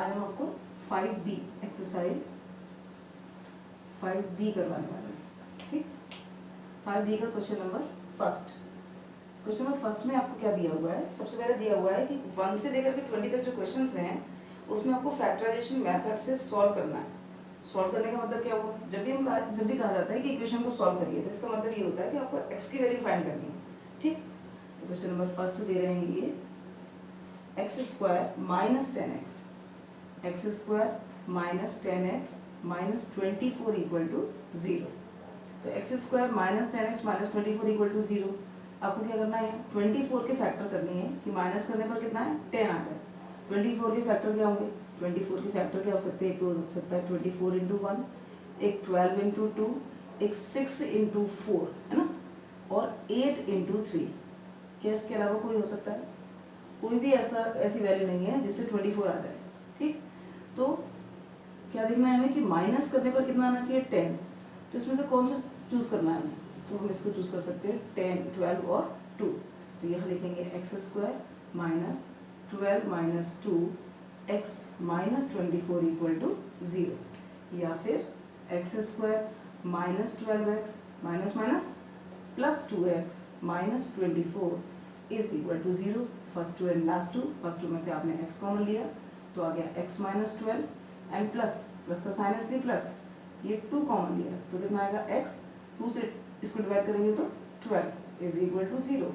आज हम आपको 5B एक्सरसाइज 5B करवाने वाले हैं। ठीक, 5B का question number first. Question number first में आपको क्या दिया हुआ है? सबसे पहले दिया हुआ है कि 1 से लेकर के 20 तक जो क्वेश्चंस हैं उसमें आपको फैक्टराइजेशन मेथड से सॉल्व करना है। सॉल्व करने का मतलब क्या हुआ? जब भी कहा जाता है कि इक्वेशन को सॉल्व करिए तो इसका मतलब ये होता है कि आपको एक्स की वैल्यू फाइंड करनी है। ठीक, तो क्वेश्चन नंबर फर्स्ट दे रहे हैं ये x square minus 10x, x square minus 10x minus 24 equal to 0। तो x square minus 10x minus 24 equal to 0। आपको क्या करना है? 24 के फैक्टर करनी है कि माइनस करने पर कितना है? 10 आ जाए। 24 के फैक्टर क्या होंगे? 24 के फैक्टर क्या हो सकते हैं? एक तो हो सकता है 24 इंटू 1, एक 12 इंटू 2, एक 6 इंटू 4, है ना, और 8 इंटू 3। क्या इसके अलावा कोई हो सकता है? कोई भी ऐसी वैल्यू नहीं है जिससे 24 आ जाए। ठीक, तो क्या देखना है हमें कि माइनस करने पर कितना आना चाहिए? 10। तो इसमें से कौन सा चूज करना है हमें? तो हम इसको चूज कर सकते हैं 10, 12 और 2। तो यहाँ लिखेंगे x square minus 12 minus 2 x minus 24 equal to 0, या फिर x square minus 12x minus minus plus 2x minus 24 is equal to 0। First two and last two, first two में से आपने x कॉमन लिया तो आ गया x माइनस 12 एंड प्लस का sign इसलिए प्लस, ये 2 कॉमन लिया तो कितना आएगा? x 2 से इसको डिवाइड करेंगे तो 12 is equal to 0।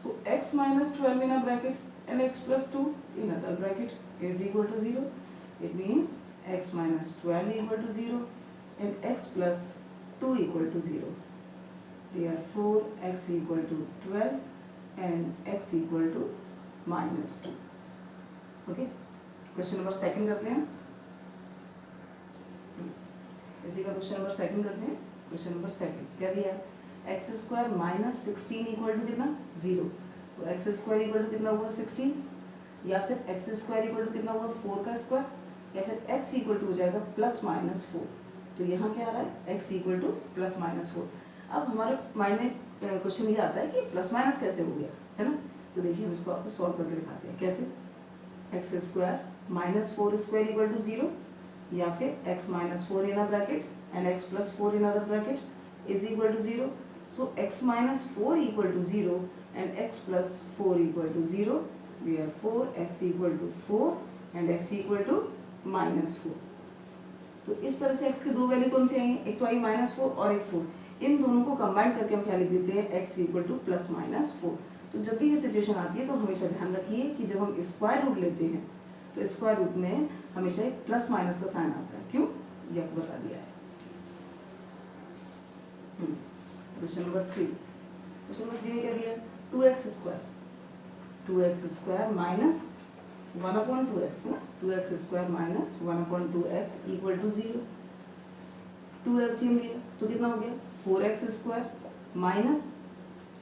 So x minus 12 in a bracket and x plus 2 in other bracket is equal to 0। It means x minus 12 equal to 0 and x plus 2 equal to 0। Therefore x equal to 12 and x equal to minus 2। Okay, question number second करते हैं। इसी का question number second करते हैं। Question number second क्या दिया? X square minus 16 equal to कितना? 0। तो एक्स स्क्वायर इक्वल टू कितना हुआ? 16, या फिर एक्स स्क्वायर इक्वल टू कितना हुआ? 4 का स्क्वायर, या फिर एक्स इक्वल टू हो जाएगा प्लस माइनस 4। तो यहाँ क्या आ रहा है? X equal to plus minus 4। अब हमारे माइंड में क्वेश्चन ये आता है कि प्लस माइनस कैसे हो गया, है ना? तो देखिए हम इसको आपको सॉल्व करके दिखाते हैं कैसे। X square minus 4 square equal to 0, या फिर x minus 4 in a bracket and x plus 4 in other bracket is equal to 0। So x minus 4 equal to 0 and x plus 4 equal to 0। Therefore x equal to 4 and x equal to minus 4। तो इस तरह से x की दो value कौन सी आई? एक तो आई minus 4 और एक 4। इन दोनों को कंबाइन करके हम क्या लिख देते हैं? x equal to plus minus 4। तो जब भी ये सिचुएशन आती है तो हमेशा ध्यान रखिए कि जब हम स्क्वायर रूट लेते हैं तो स्क्वायर रूट में हमेशा एक प्लस माइनस का साइन आता है। क्यों? ये आपको बता दिया है। Question number 3। क्वेश्चन नंबर 3 में क्या दिया? 2x square, 2x square minus 1/2x, 2x square minus 1/2x equal to 0। 2 LCM लिया तो कितना हो गया? 4x square minus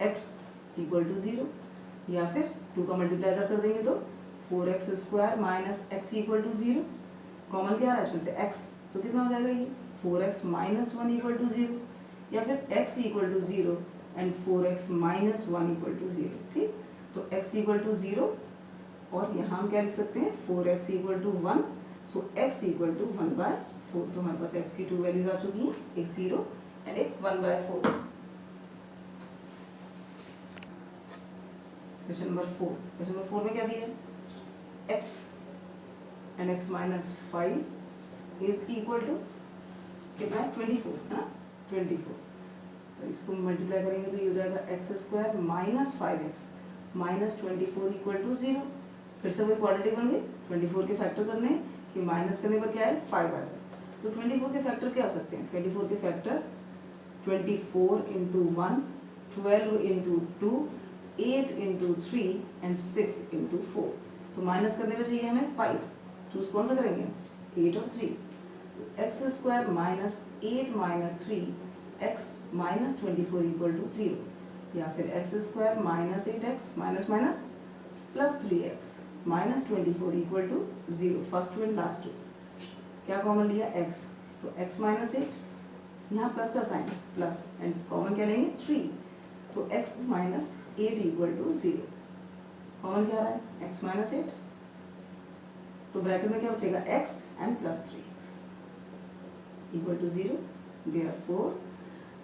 x equal to 0, या फिर 2 का मल्टीप्लाई कर देंगे तो 4x square minus x equal to 0। Common क्या है इसमें से? x, तो कितना हो जाएगा ये? 4x माइनस 1 इक्वल टू 0, या फिर x equal to 0 and 4x minus 1 equal to 0। ठीक, तो x इक्वल टू 0 और यहाँ हम क्या लिख सकते हैं? 4x equal to 1। So x equal to 1/4। तो हमारे पास x की 2 वैल्यूज आ चुकी हैं, एक 0 एंड एक 1/4। Question number 4। क्वेश्चन नंबर 4 में क्या दिया है? x and x minus 5 is equal to कितना है? 24, है ना, 24। तो इसको मल्टीप्लाई करेंगे तो ये हो जाएगा x square minus 5x minus 24 equal to 0। फिर से वही क्वाड्रेटिक बन गए। 24 के फैक्टर करने कि माइनस करने पर क्या है? 5 आ जाए। तो 24 के फैक्टर क्या हो सकते हैं? 24 के factor 24 into 1, 12 into 2, 8 into 3 and 6 into 4। तो माइनस करने में चाहिए हमें 5। चूज कौन सा करेंगे? 8 और 3। तो x square minus 8 minus 3 x minus 24 equal to 0, या फिर x square minus 8x minus minus plus 3x minus 24 equal to 0। First two and last two क्या कॉमन लिया? x, तो x माइनस 8, यहाँ प्लस का साइन प्लस एंड कॉमन क्या लेंगे? 3, तो x minus 8 equal to 0। Common क्या आ रहा है? x माइनस 8 तो ब्रैकेट में क्या बचेगा x and plus 3 equal to 0. Therefore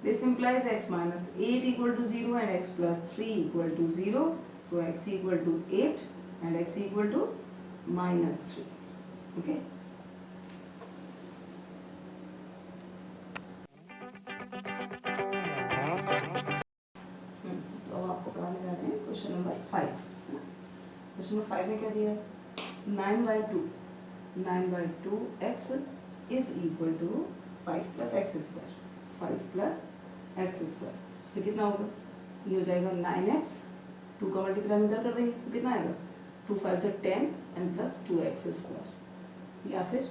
this implies x minus 8 equal to 0 and x plus 3 equal to 0. So x equal to 8 and x equal to minus 3. Okay. तो अब आपको पढ़ाने जा रहे हैं क्वेश्चन नंबर 5. क्वेश्चन नंबर 5 में क्या दिया है 9/2 x is equal to 5 plus x square. 5 plus x square तो कितना होगा ये हो जाएगा 9x 2 का मल्टीप्लाई इधर कर देंगे तो कितना आएगा 2 5 तो 10 एंड प्लस 2x स्क्वायर या फिर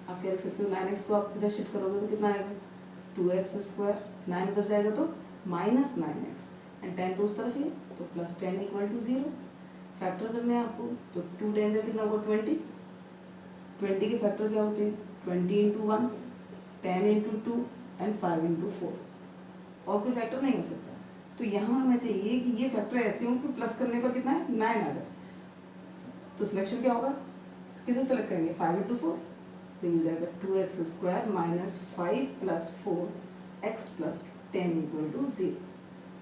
आप क्या लिख सकते हो 9x को आप इधर शिफ्ट करोगे तो कितना आएगा 2x स्क्वायर 9 उधर जाएगा तो माइनस 9x एंड 10 तो उस तरफ ही तो प्लस 10 इक्वल टू 0. फैक्टर करने हैं आपको तो 2 10 से कितना होगा 20 के फैक्टर क्या होते हैं 20 इंटू 1 10 इंटू 2 एंड 5 इंटू 4 और कोई फैक्टर नहीं हो सकता. तो यहाँ हमें चाहिए कि ये फैक्टर ऐसे हों कि प्लस करने पर कितना है 9 आ जाए. तो सिलेक्शन क्या होगा किसे सेलेक्ट करेंगे 5 इंटू 4 तो ये हो जाएगा 2x square minus 5 plus 4 x plus 10 equal to 0.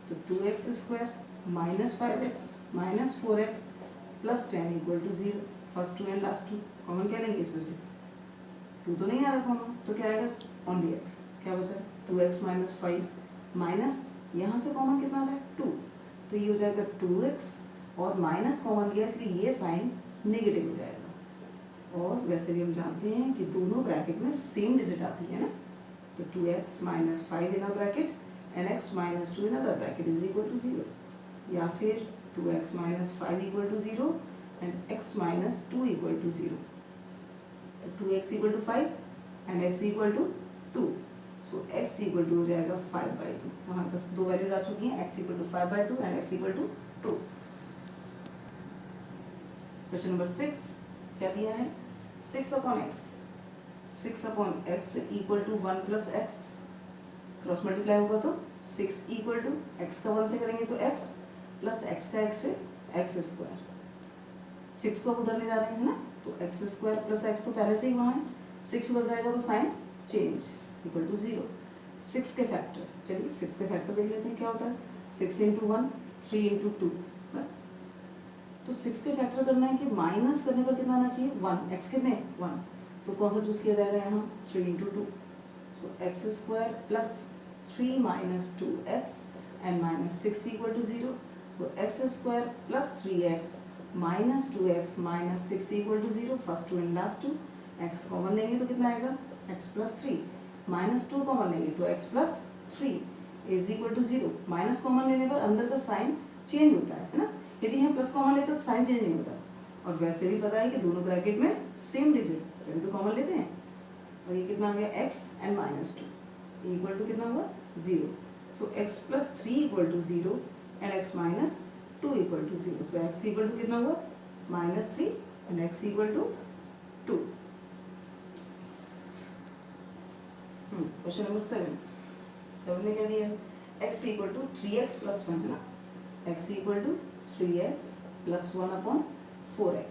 तो 2x square minus 5x minus 4x plus 10 equal to 0. First two and last two common क्या लेंगे इसमें से 2 तो नहीं आ रहा कॉमन तो क्या आएगा ओनली x. क्या बचा 2x माइनस 5 माइनस यहाँ से कॉमन कितना आ रहा है 2 तो ये हो जाएगा 2x और माइनस कॉमन लिया इसलिए ये साइन नेगेटिव हो जाएगा. और वैसे भी हम जानते हैं कि दोनों ब्रैकेट में सेम डिजिट आती है ना तो 2x minus 5 in a bracket and x minus 2 in other bracket is equal to 0 या फिर 2x minus 5 equal to 0 and x minus 2 equal to 0. तो 2x equal to 5 and x equal to 2 so x equal to हो जाएगा 5/2. हमारे पास दो values आ चुकी हैं x equal to 5/2 and x equal to 2. Question number 6 क्या दिया है 6/x equal to 1 plus x cross multiply होगा तो 6 इक्वल टू x का 1 से करेंगे तो x प्लस x का x से x स्क्वायर. 6 को अब उधर ले जा रहे हैं ना तो x स्क्वायर प्लस x तो पहले से ही वहाँ है 6 उधर जाएगा तो साइन चेंज इक्वल टू 0. 6 के फैक्टर चलिए 6 के फैक्टर देख लेते हैं क्या होता है 6 इंटू 1 3 इंटू 2 बस. तो 6 के फैक्टर करना है कि माइनस करने पर कितना आना चाहिए 1 x कितने 1 तो कौन सा चूज किया जाएगा यहाँ 3 into 2 so x square plus 3 minus 2x and minus 6 equal to 0. तो x square plus 3x minus 2x minus 6 equal to 0. First two and last two x common लेंगे तो कितना आएगा x प्लस 3 माइनस 2 कॉमन लेंगे तो x plus 3 is equal to 0. Minus common लेने पर अंदर का साइन चेंज होता है ना यदि हम प्लस कॉमन लेते हैं तो साइन चेंज नहीं होता. और वैसे भी पता है कि दोनों ब्रैकेट में सेम डिजिट तभी तो कॉमन लेते हैं. और ये कितना आ गया x and minus 2 equal to कितना हुआ 0. सो x plus 3 equal to 0 and x minus 2 equal to 0. So x equal to कितना हुआ -3 and x equal to 2. Question number 7 में क्या दिया है x equal to 3x plus 1 है ना x equal to 3x plus 1/4x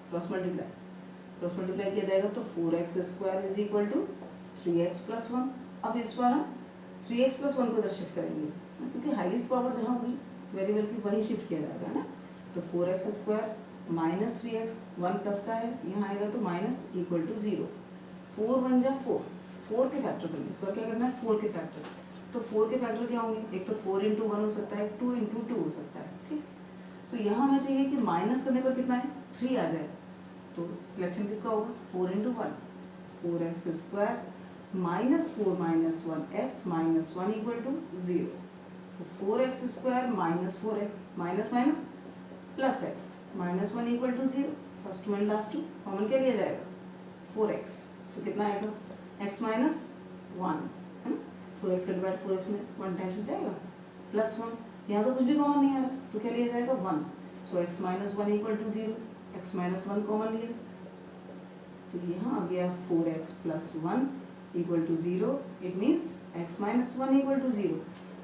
cross multiply किया जाएगा तो 4x square is equal to 3x plus 1. अब इस बार हम 3x प्लस 1 को इधर शिफ्ट करेंगे क्योंकि हाईएस्ट पावर जहाँ होगी वेरिएबल की वही शिफ्ट किया जाएगा है ना. तो 4x square minus 3x 1 plus का है यहाँ आएगा तो माइनस इक्वल टू 0. 4 1 जा 4 के फैक्टर करेंगे. इस बार क्या करना है 4 के फैक्टर. तो 4 के फैक्टर क्या होंगे एक तो 4 इंटू 1 हो सकता है 2 इंटू 2 हो सकता है. ठीक तो यहाँ हमें चाहिए कि माइनस करने पर कितना है 3 आ जाए. तो सिलेक्शन किसका होगा 4 into 1 4x square minus 4 minus 1x minus 1 equal to 0. तो 4x square minus 4x minus minus plus x minus 1 equal to 0. First two and last two common क्या लिया जाएगा 4x. तो कितना आएगा x माइनस 1 है ना 4x का डिवाइड 4x में 1 टाइम्स हो जाएगा प्लस 1. यहाँ तो कुछ भी कॉमन नहीं आ रहा तो क्या लिया जाएगा 1. So x minus 1 equal to 0. x minus 1 common लिया तो यहाँ आ गया 4x plus 1 equal to 0. It means x minus 1 equal to 0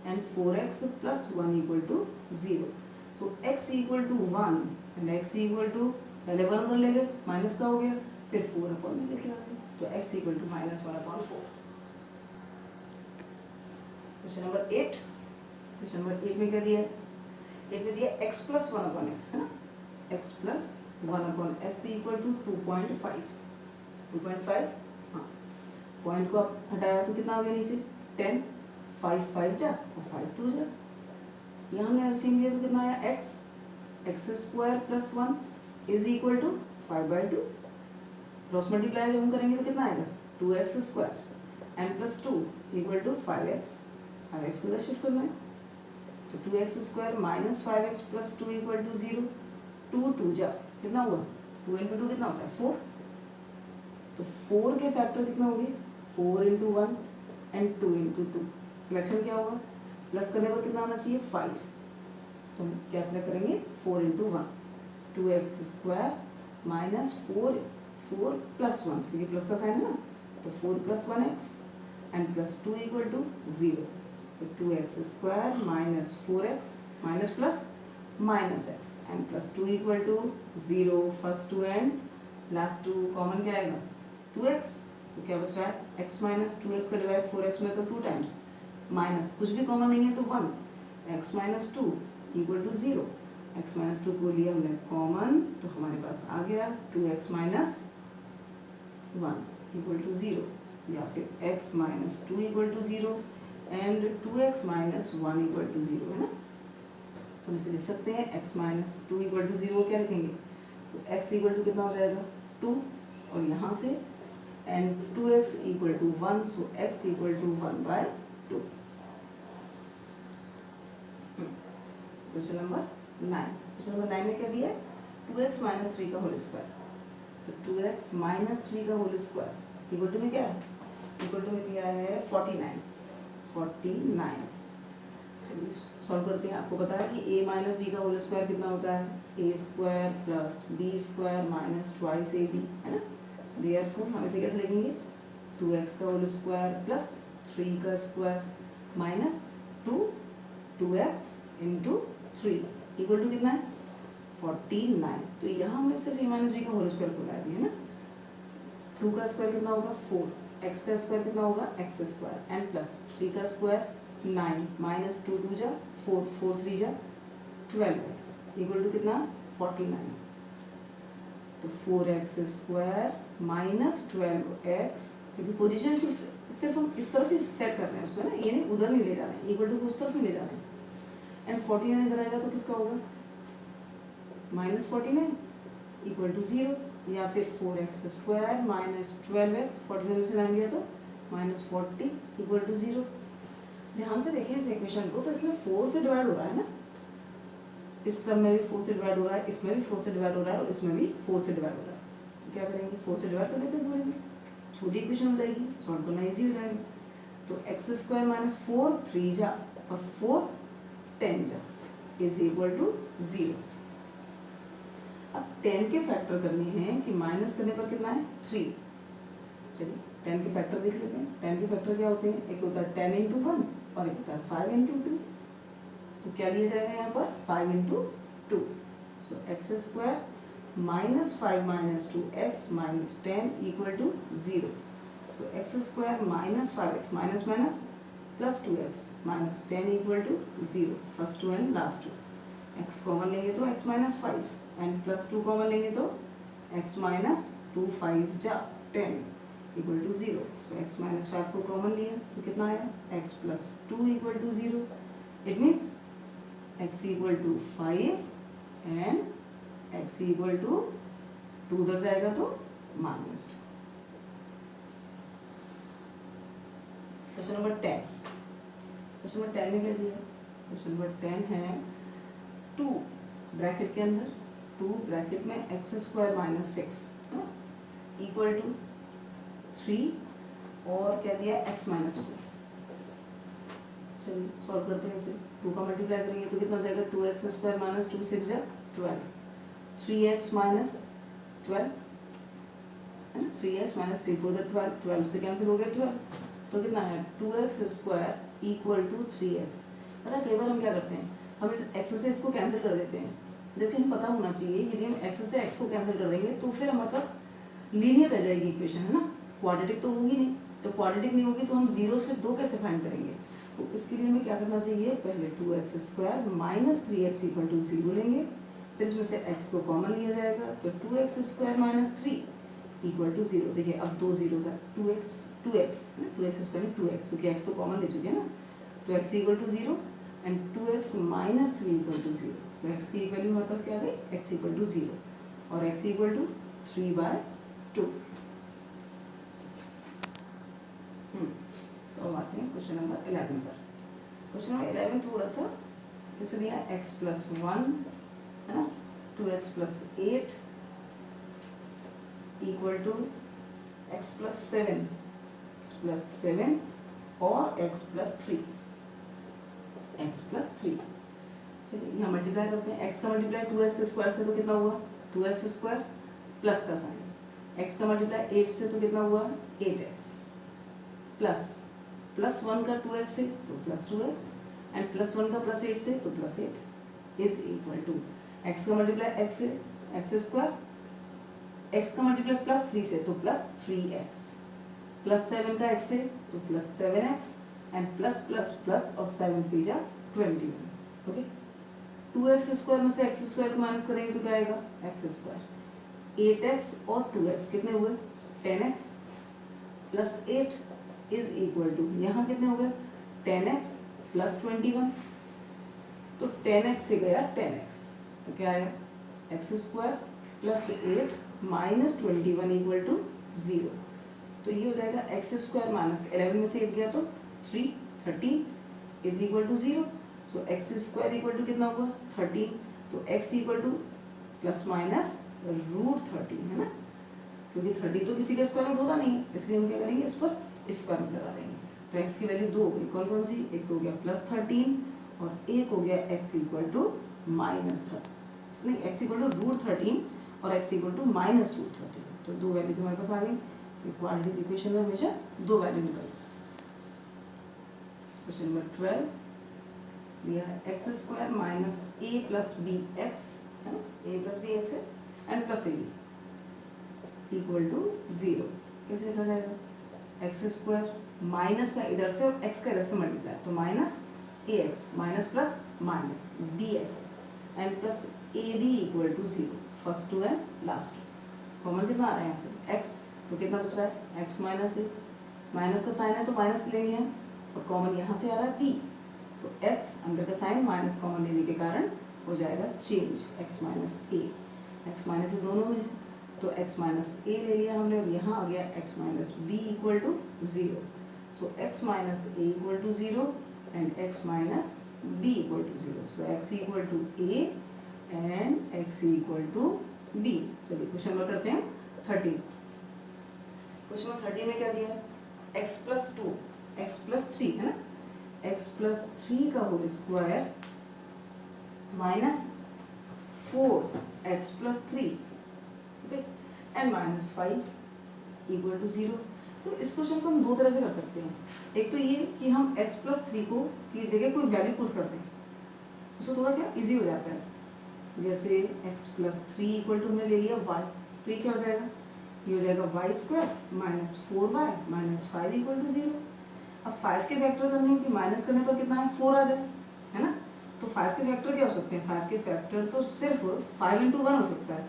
and 4x plus 1 equal to 0. So x equal to 1 and x equal to पहले 1 उधर ले गए, minus का हो गया, फिर 4 अपॉन में लेके आ गए, तो x equal to -1/4। Question number 8, question number 8 में क्या दिया है, 8 में दिया x प्लस 1/x है ना, x plus 1/x equal to 2.5, 2.5, हाँ पॉइंट को आप हटाया तो कितना आ गया नीचे 10, 5 5 जा और 5 2 जा, यहाँ हमने एलसीएम लिया तो कितना आया x square plus 1 is equal to 5/2, cross multiply जब हम करेंगे तो कितना आएगा 2x square n plus 2 equal to 5x, 5x को इधर शिफ्ट करना है, तो 2x square minus 5x plus 2 equal to 0, 2 2 जा कितना हुआ 2 इंटू 2 कितना होता है 4, तो 4 के फैक्टर कितना हो गए 4 इंटू 1 एंड 2 इंटू 2, सिलेक्शन क्या होगा प्लस करने पर कितना आना चाहिए 5, तो हम क्या सिलेक्ट करेंगे 4 into 1, 2x square minus 4 plus 1 क्योंकि प्लस का साइन है ना, तो 4 plus 1x and plus 2 equal to 0, तो 2x square minus 4x minus plus minus x and plus 2 equal to 0, first 2 and last 2 common क्या आएगा 2x, तो क्या बच रहा है x माइनस 2x का डिवाइड 4x में तो 2 टाइम्स, माइनस कुछ भी कॉमन नहीं है तो 1, x minus 2 equal to 0, x minus 2 को लिया हमने कॉमन तो हमारे पास आ गया 2x माइनस 1 इक्वल टू 0, या फिर x minus 2 equal to 0 and 2x minus 1 equal to 0 है ना, तो हम इसे लिख सकते हैं x माइनस 2 इक्वल टू 0 क्या लिखेंगे, तो x इक्वल टू कितना हो जाएगा 2 और यहाँ से and 2x equal to 1, so x equal to 1/2। Question number 9, question number 9 में क्या दिया है 2x माइनस 3 का होल स्क्वायर, तो 2x माइनस 3 का होल स्क्वायर इक्वल टू में क्या है, इक्वल टू में दिया है 49, चलिए सॉल्व करते हैं। आपको पता है कि a माइनस बी का होल स्क्वायर कितना होता है a square plus b square minus twice ab है ना, देयरफॉर हम इसे कैसे लिखेंगे 2x का होल स्क्वायर प्लस 3 का square minus 2x into 3 equal to कितना है 49, तो यहाँ हमने सिर्फ a माइनस बी का होल स्क्वायर को ला दिया है ना, 2 का स्क्वायर कितना होगा 4, x का स्क्वायर कितना होगा x स्क्वायर एंड प्लस 3 का स्क्वायर 9 माइनस 2 2 जा 4 4 3 जा 12x इक्वल टू कितना 49, तो 4x स्क्वायर माइनस 12x, क्योंकि पोजीशन शिफ्ट सिर्फ हम इस तरफ ही सेट कर रहे हैं उसको ना, ये नहीं उधर नहीं ले जा रहे हैं, इक्वल टू उस तरफ ही ले जा रहे हैं, एंड 49 इधर आएगा तो किसका होगा माइनस 49 इक्वल टू 0, या फिर 4x स्क्वायर माइनस 12x 49 में से 9 गया तो माइनस 40 इक्वल टू 0। ध्यान से देखिए इस इक्वेशन को, तो इसमें 4 से डिवाइड हो रहा है ना, इस टर्म में भी 4 से डिवाइड हो रहा है, इसमें भी 4 से डिवाइड हो रहा है और इसमें भी 4 से डिवाइड हो रहा है, तो क्या करेंगे 4 से डिवाइड कर लेते हैं, छोटी इक्वेशन हो जाएगी, सॉल्व करना ईजी हो जाएगा, तो x स्क्वायर माइनस 4 3 जा और 4 10 जा इज इक्वल टू 0। अब 10 के फैक्टर करने हैं कि माइनस करने पर कितना है 3, चलिए 10 के फैक्टर देख लेते हैं। 10 के फैक्टर क्या होते हैं, एक तो होता है 10 इंटू 1 और एक होता है 5 इंटू 2, तो क्या लिया जाएगा यहाँ पर 5 into 2, so x square minus 5 minus 2x minus 10 equal to 0, so x square minus 5x minus minus plus 2x minus 10 equal to 0, first 2 and last 2, x common लेंगे तो x minus 5 and plus 2 common लेंगे तो x minus 2 5 जा 10 equal to 0, so x minus 5 को common लिया तो कितना आया x plus 2 equal to 0, it means x equal to 5 and x equal to 2 उधर जाएगा तो minus 2। Question number 10, question number 10 में क्या दिया, क्वेश्चन नंबर 10 है 2 ब्रैकेट के अंदर 2 ब्रैकेट में x square minus 6 equal to 3 और क्या दिया एक्स माइनस 4। चलिए सॉल्व करते हैं इसे, 2 का मल्टीप्लाई करेंगे तो कितना हो जाएगा 2x स्क्वायर माइनस 2 6 जा 12, 3x माइनस 12 है ना, 3x माइनस 3 4 जा 12, 12 से कैंसिल हो गया 12, तो कितना है 2x square equal to 3x। पता है कई बार हम क्या करते हैं, हम इस एक्स से इसको कैंसिल कर देते हैं, जबकि हमें पता होना चाहिए यदि हम x से x को कैंसिल कर देंगे तो फिर हमारे पास लीनियर रह जाएगी इक्वेशन, है ना, क्वाड्रेटिक तो होगी नहीं। तो क्वाड्रेटिक नहीं होगी तो हम जीरो फिर 2 कैसे फाइंड करेंगे? तो इसके लिए हमें क्या करना चाहिए, पहले 2x² minus 3x equal to 0 लेंगे, फिर इसमें से x को कॉमन लिया जाएगा तो 2x² माइनस 3 इक्वल टू 0। देखिए अब 2 जीरो है, 2x² में 2x क्योंकि x तो कॉमन ले चुके हैं ना, तो x equal to 0 and 2x minus 3 equal to 0। तो x की वैल्यू हमारे पास क्या आ गई, x इक्वल टू 0 और x इक्वल टू 3/2। तो अब आते हैं क्वेश्चन नंबर 11 पर। क्वेश्चन नंबर 11 थोड़ा सा कैसे दिया, x प्लस 1 है ना, 2x plus 8 equal to x plus 7 और x प्लस 3। चलिए यहाँ मल्टीप्लाई करते हैं, x का मल्टीप्लाई 2x² से तो कितना हुआ 2x² प्लस का साइन, x का मल्टीप्लाई 8 से तो कितना हुआ 8x प्लस 1 का 2x से तो प्लस 2x एंड प्लस 1 का प्लस 8 से तो plus 8 is equal to x का मल्टीप्लाई x से x², x का मल्टीप्लाई प्लस 3 से तो प्लस 3x, प्लस 7 का x से तो plus 7x and plus plus plus और 7 3 जा 21। ओके, 2x² में से x² को माइनस करेंगे तो क्या आएगा x², 8x और 2x कितने हुए 10x plus 8 is equal to यहाँ कितने हो गए 10x प्लस 21। तो 10x से गया 10x तो क्या आया x² plus 8 minus 21 equal to 0। तो ये हो जाएगा x² माइनस 11 में से 8 गया तो 13 is equal to 0। So x² equal to कितना हुआ 13, तो x equal to plus minus √13 है ना, क्योंकि 30 तो किसी का स्क्वायर रूट होता नहीं है, इसलिए हम क्या करेंगे इस पर स्क्वायर रूट लगा देंगे। तो x की वैल्यू 2 हो गई, कौन कौन सी, एक तो हो गया प्लस 13 और एक हो गया x इक्वल टू माइनस 13, नहीं x इक्वल टू √13 और x इक्वल टू माइनस √13। तो 2 वैल्यूज हमारे पास आ गई। क्वाड्रेटिक इक्वेशन में हमेशा 2 वैल्यू निकलती है। क्वेश्चन नंबर 12 दिया है x² minus a plus b x है ना, a प्लस बी एक्स है and plus a b equal to 0। कैसे लिखा जाएगा, x² माइनस का इधर से और x का इधर से मल्टीप्लाई, तो minus ax minus plus minus bx and plus ab equal to 0। First two and last two common कितना आ रहा है यहाँ से x, तो कितना बच रहा है x माइनस a, माइनस का साइन है तो माइनस लेंगे हम और कॉमन यहाँ से आ रहा है b, तो x अंदर का साइन माइनस कॉमन लेने के कारण हो जाएगा change x minus a, x minus a दोनों में है तो x माइनस a ले लिया हमने और यहाँ आ गया x minus b equal to 0। So x minus a equal to 0 and x minus b equal to 0। So x equal to a and x equal to b। चलिए क्वेश्चन नंबर करते हैं 13। क्वेश्चन नंबर 13 में क्या दिया है, x plus 2 x plus 3 है ना, x plus 3 का whole square minus 4x plus 3 and minus 5 equal to 0। तो इस क्वेश्चन को हम दो तरह से कर सकते हैं, एक तो ये कि हम x प्लस 3 को की जगह कोई वैल्यू पुट कर दें, उसको थोड़ा क्या इजी हो जाता है। जैसे x प्लस 3 इक्वल टू हमने ले लिया y, तो ये क्या हो जाएगा, ये हो जाएगा y² minus 4y minus 5 equal to 0। अब 5 के फैक्टर करने कि माइनस करने पर कितना है 4 आ जाए, है ना, तो 5 के फैक्टर क्या हो सकते हैं, 5 के फैक्टर तो सिर्फ 5 इंटू 1 हो सकता है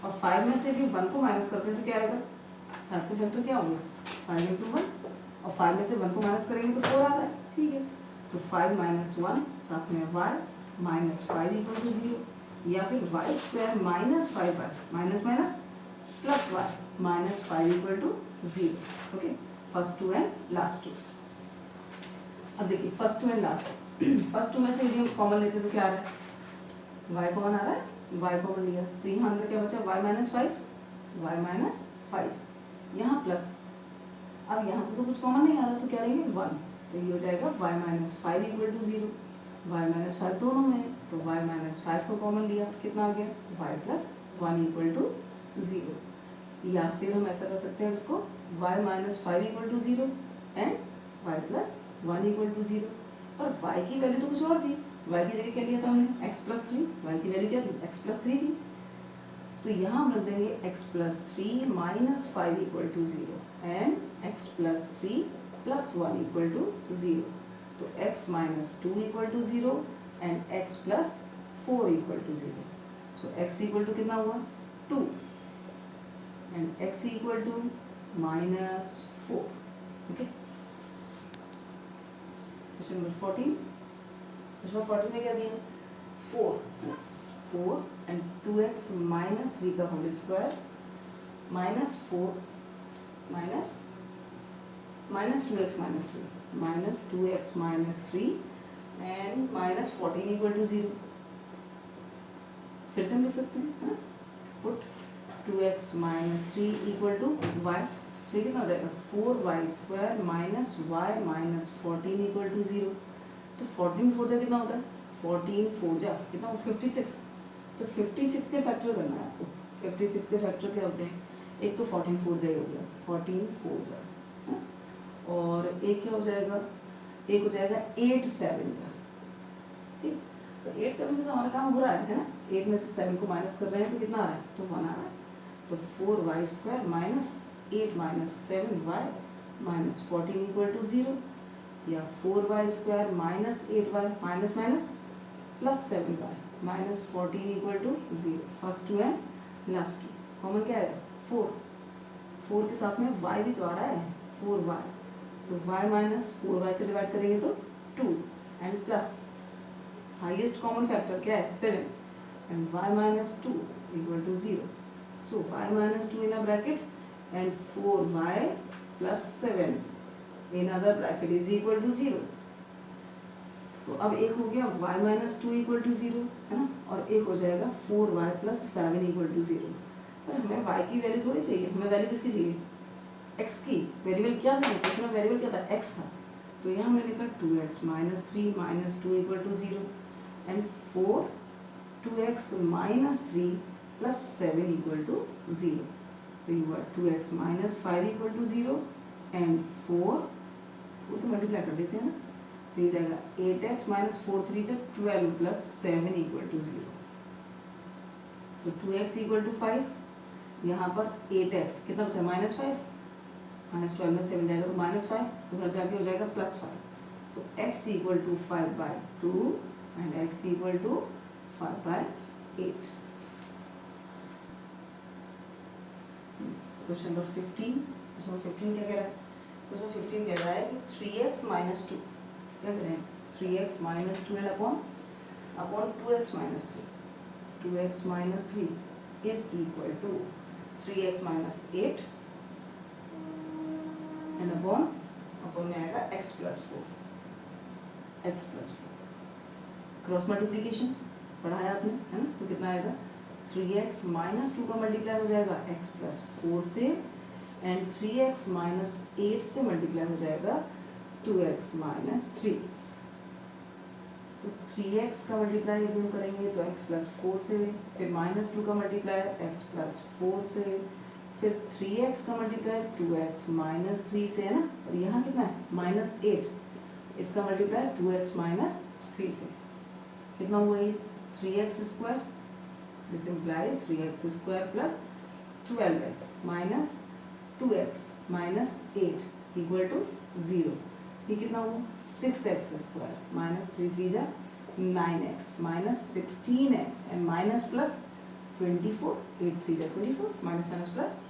और 5 में से भी 1 को माइनस करते हैं तो क्या आएगा, 5 के फैक्टर क्या होंगे 5 इंटू 1 और 5 में से 1 को माइनस करेंगे तो 4 आ रहा है, ठीक है। तो 5 माइनस 1 साथ में y माइनस 5 इक्वल टू 0, या फिर y² minus 5y minus minus plus y minus 5 equal to 0। Okay, first two and last two. अब देखिए first two and last first two में से यदि हम कॉमन लेते तो क्या आ रहा है, y कॉमन आ रहा है, y कॉमन लिया तो यहाँ अंदर क्या बचा y माइनस 5 यहाँ प्लस, अब यहाँ से तो कुछ कॉमन नहीं आ रहा तो क्या लेंगे 1, तो ये हो जाएगा y minus 5 equal to 0। y minus 5 दोनों में है तो y माइनस 5 को कॉमन लिया कितना आ गया y प्लस 1 इक्वल टू 0। या फिर हम ऐसा कर सकते हैं इसको y minus 5 equal to 0 and y plus 1 equal to 0, पर y की वैल्यू तो कुछ और थी वाई की जगह क्या लिया था हमने एक्स प्लस थ्री, वाई की वैल्यू क्या थी एक्स प्लस थ्री थी, तो यहाँ हम रख देंगे x plus three minus five equal to zero and x plus three plus one equal to zero, तो x minus two equal to zero and x plus four equal to zero, so x equal to कितना हुआ two and x equal to minus four. Okay, question number 14, question 14 में क्या दिया four and two x minus three का whole square minus four minus two x minus three minus two x minus three and minus 14 equal to zero. फिर से हम लिख सकते हैं, है ना, put two x minus three equal to y, तो कितना हो जाएगा four y square minus y minus 14 equal to zero. तो 14 फोर जा कितना होता है 14 फोर जा कितना हो 56, तो 56 के फैक्टर करना है आपको। 56 के फैक्टर क्या होते हैं, एक तो 14 फोर जा ही हो गया 14 फोर जा, है? और एक क्या हो जाएगा, एक हो जाएगा 8 7 जा, ठीक, तो 8 7 से हमारा काम हो रहा है ना, 8 में से 7 को माइनस कर रहे हैं तो कितना आ रहा है, तो 1 आ रहा है, तो 4y square minus 8 minus 7y minus 14 equal to zero, या 4y square minus 8y minus minus plus 7y minus 14 equal to zero. First two and last two common क्या है 4, 4 के साथ में y भी तो आ रहा है 4y, तो y माइनस 4y से डिवाइड करेंगे तो 2 and plus highest common factor क्या है 7 and y minus 2 equal to zero, so y minus 2 in a bracket and 4y plus 7 in other bracket is equal to zero. तो अब एक हो गया y minus two equal to zero, है ना, और एक हो जाएगा 4y plus 7 equal to zero. पर हमें y की वैल्यू थोड़ी चाहिए, हमें वैल्यू किसकी चाहिए x की। वेरिएबल क्या था क्वेश्चन में, वेरिएबल क्या था x था, तो यहाँ हमने लिखा 2x minus three minus two equal to zero and 4 2x minus three plus 7 equal to zero, तो ये हुआ 2x minus 5 equal to zero and 4 से मल्टीप्लाई कर देते हैं ना, तो ये जाएगा 8x माइनस 4 3 जब 12 प्लस 7 इक्वल टू ज़ीरो, तो 2x इक्वल टू 5, यहाँ पर 8x कितना बचा माइनस 5, माइनस 12 में 7 जाएगा तो माइनस 5, उधर जाके हो जाएगा plus 5, so x equal to 5 by 2 and x equal to 5 by 8। Question number 15, question number 15 क्या कह रहा है, क्वेश्चन 15 कह रहा है कि 3x माइनस 2 क्या करें 3x minus 2 and upon 2x minus 3, 2x minus 3 is equal to 3x minus 8 and upon में आएगा x plus 4, x plus 4 cross multiplication पढ़ाया आपने, है ना, तो कितना आएगा 3x माइनस 2 का मल्टीप्लाई हो जाएगा x प्लस 4 से एंड 3x माइनस 8 से मल्टीप्लाई हो जाएगा 2x माइनस 3, तो 3x का मल्टीप्लाई यदि हम करेंगे तो x प्लस 4 से, फिर माइनस 2 का मल्टीप्लाई x प्लस 4 से, फिर 3x का मल्टीप्लाई 2x माइनस 3 से, है ना, और यहाँ कितना है माइनस 8, इसका मल्टीप्लाई 2x माइनस 3 से, कितना हुआ ये 3x square, this implies 3x square plus 12x minus 2x minus 8 equal to 0, ये कितना हुआ 6x स्क्वायर माइनस 3 3 जा 9x minus 16x and minus plus 24, 8 3 जा 24 माइनस माइनस प्लस।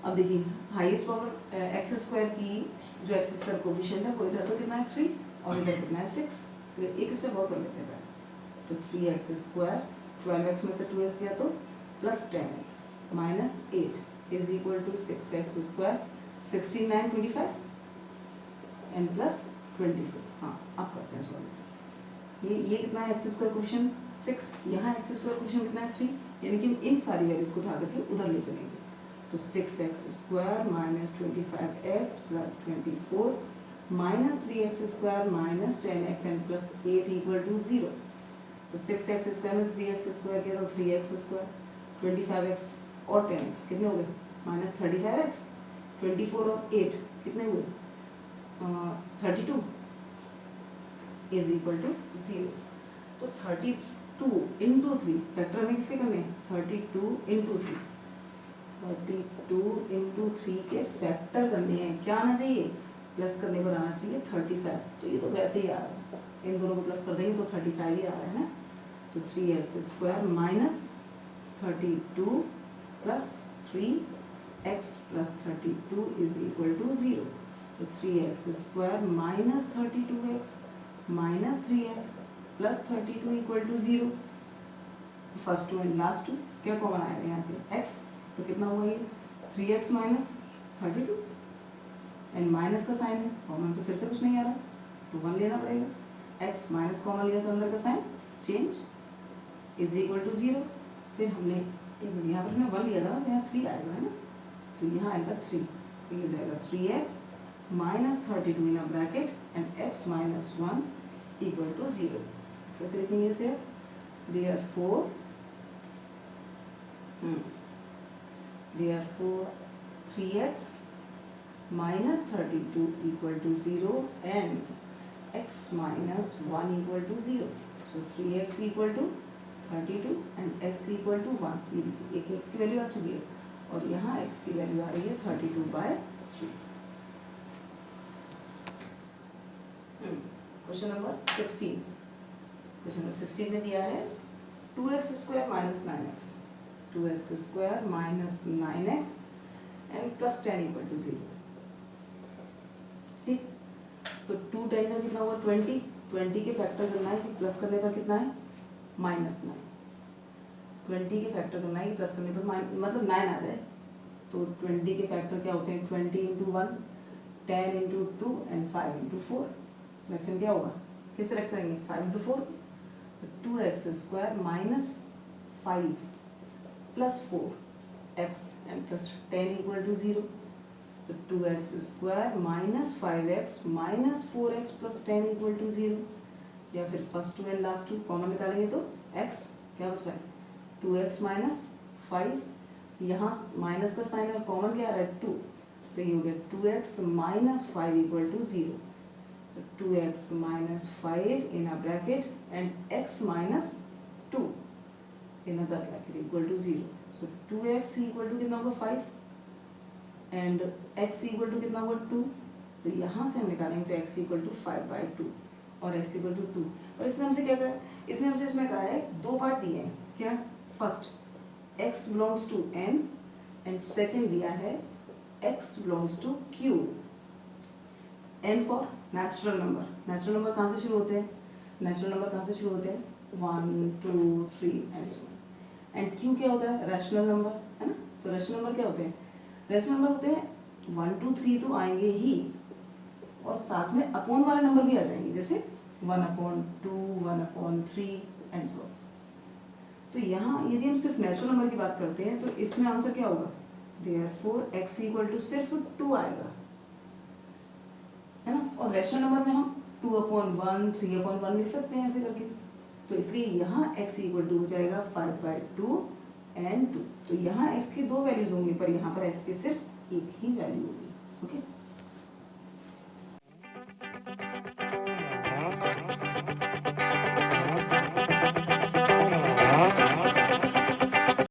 अब देखिए हाईएस्ट पावर एक्स स्क्वायर की जो एक्स स्क्वायर कोफिशिएंट है वो इधर तो कितना है 3 और इधर कितना है 6, एक स्टेप और कर लेते हैं, तो 3x स्क्वायर 12x में से 2x गया तो plus 10x minus 8 is equal to 6x square 16 9 25 and plus 24। हाँ अब करते हैं सॉल्यूशन, ये कितना है एक्स स्क्वायर कोफिशिएंट 6, यहाँ एक्स स्क्वायर कोफिशिएंट कितना है 3, यानी कि इन सारी वैल्यूज को उठा करके उधर ले चलेंगे, तो 6x square minus 25x plus 24 minus 3x square minus 10x and plus 8 equal to 0, तो 6x स्क्वायर में 3x स्क्वायर किया तो 3x स्क्वायर 25x और 10x कितने हो गए माइनस 35x, 24 और 8 कितने हुए 32, इज इक्वल टू 0। तो 32 इंटू 3 फैक्टर हमें किसके करने हैं, 32 इंटू 3, 32 इंटू 3 के फैक्टर करने हैं। क्या आना चाहिए, प्लस करने पर आना चाहिए 35। तो ये तो वैसे ही आ रहा है, इन दोनों को प्लस कर देंगे तो 35 ही आ रहा है ना। तो 3x² minus 32 plus 3x plus 32 is equal to 0। तो 3x² minus 32x minus 3x plus 32 equal to 0। First two and last two क्या कॉमन आएगा यहाँ से, x। तो कितना हुआ ये 3x माइनस 32 एंड माइनस का साइन है, कॉमन तो फिर से कुछ नहीं आ रहा तो 1 लेना पड़ेगा। x माइनस कॉमन लिया तो अंदर का sign change is equal to 0। फिर हमने यहाँ पर हमने 1 लिया था तो यहाँ 3 आएगा है ना, तो यहाँ आएगा 3, तो ये जाएगा 3x minus 32 in a bracket and x minus 1 equal to 0। कैसे लिखेंगे इसे, therefore 3x minus 32 equal to 0 and x minus 1 equal to 0. So 3x equal to 32 and x equal to 1। ये लीजिए एक x की वैल्यू आ चुकी है और यहाँ x की वैल्यू आ रही है 32/3। Question number 16। क्वेश्चन नंबर 16 में दिया है 2x² minus 9x, 2x² minus 9x and plus 10 equal to 0। ठीक, तो 2 10 का कितना हुआ 20, 20 के फैक्टर करना है कि प्लस करने पर कितना है -9, 20 के फैक्टर करना है कि प्लस करने पर मतलब 9 आ जाए। तो 20 के फैक्टर क्या होते हैं 20 into 1, 10 into 2 and 5 into 4। Selection क्या होगा, किस सेलेक्ट करेंगे 5 इंटू 4। तो 2x² minus 5 plus 4x and plus 10 equal to 0। तो 2x² minus 5x minus 4x plus 10 equal to 0। या फिर first two and last two common निकालेंगे तो x क्या बचा है 2x माइनस 5, यहाँ माइनस का साइन है कॉमन क्या आ रहा है 2, तो ये हो गया 2x माइनस 5 इक्वल टू 0। तो 2x minus 5 in a bracket and x minus 2 in other bracket equal to 0। So 2x equal to कितना होगा 5 एंड x इक्वल टू कितना होगा 2। तो यहाँ से हम निकालेंगे तो x इक्वल टू 5/2 और x इक्वल टू 2। और इसने हमसे क्या कहा है, इसने हमसे इसमें कहा है 2 पार्ट दिए हैं। क्या, first x belongs to n and second दिया है x belongs to q। n for natural number, natural number कहाँ से शुरू होते हैं, नेचुरल नंबर कहाँ से शुरू होते हैं 1 2 3 एंड सो। एंड q क्या होता है रैशनल नंबर है ना। तो रैशनल नंबर क्या होते हैं, रैशनल नंबर होते हैं 1 2 3 तो आएंगे ही और साथ में अपॉन वाले नंबर भी आ जाएंगे, जैसे 1/2 1/3 एंड सो। तो यहाँ यदि हम सिर्फ नेचुरल नंबर की बात करते हैं तो इसमें आंसर क्या होगा, देयरफॉर x इक्वल टू सिर्फ 2 आएगा है ना। और रैशनल नंबर में हम 2/1 3/1 लिख सकते हैं ऐसे करके। तो इसलिए यहाँ x इक्वल टू हो जाएगा 5/2 एंड 2। तो यहाँ x की 2 वैल्यूज होंगी पर यहाँ पर x की सिर्फ एक ही वैल्यू होगी। ओके।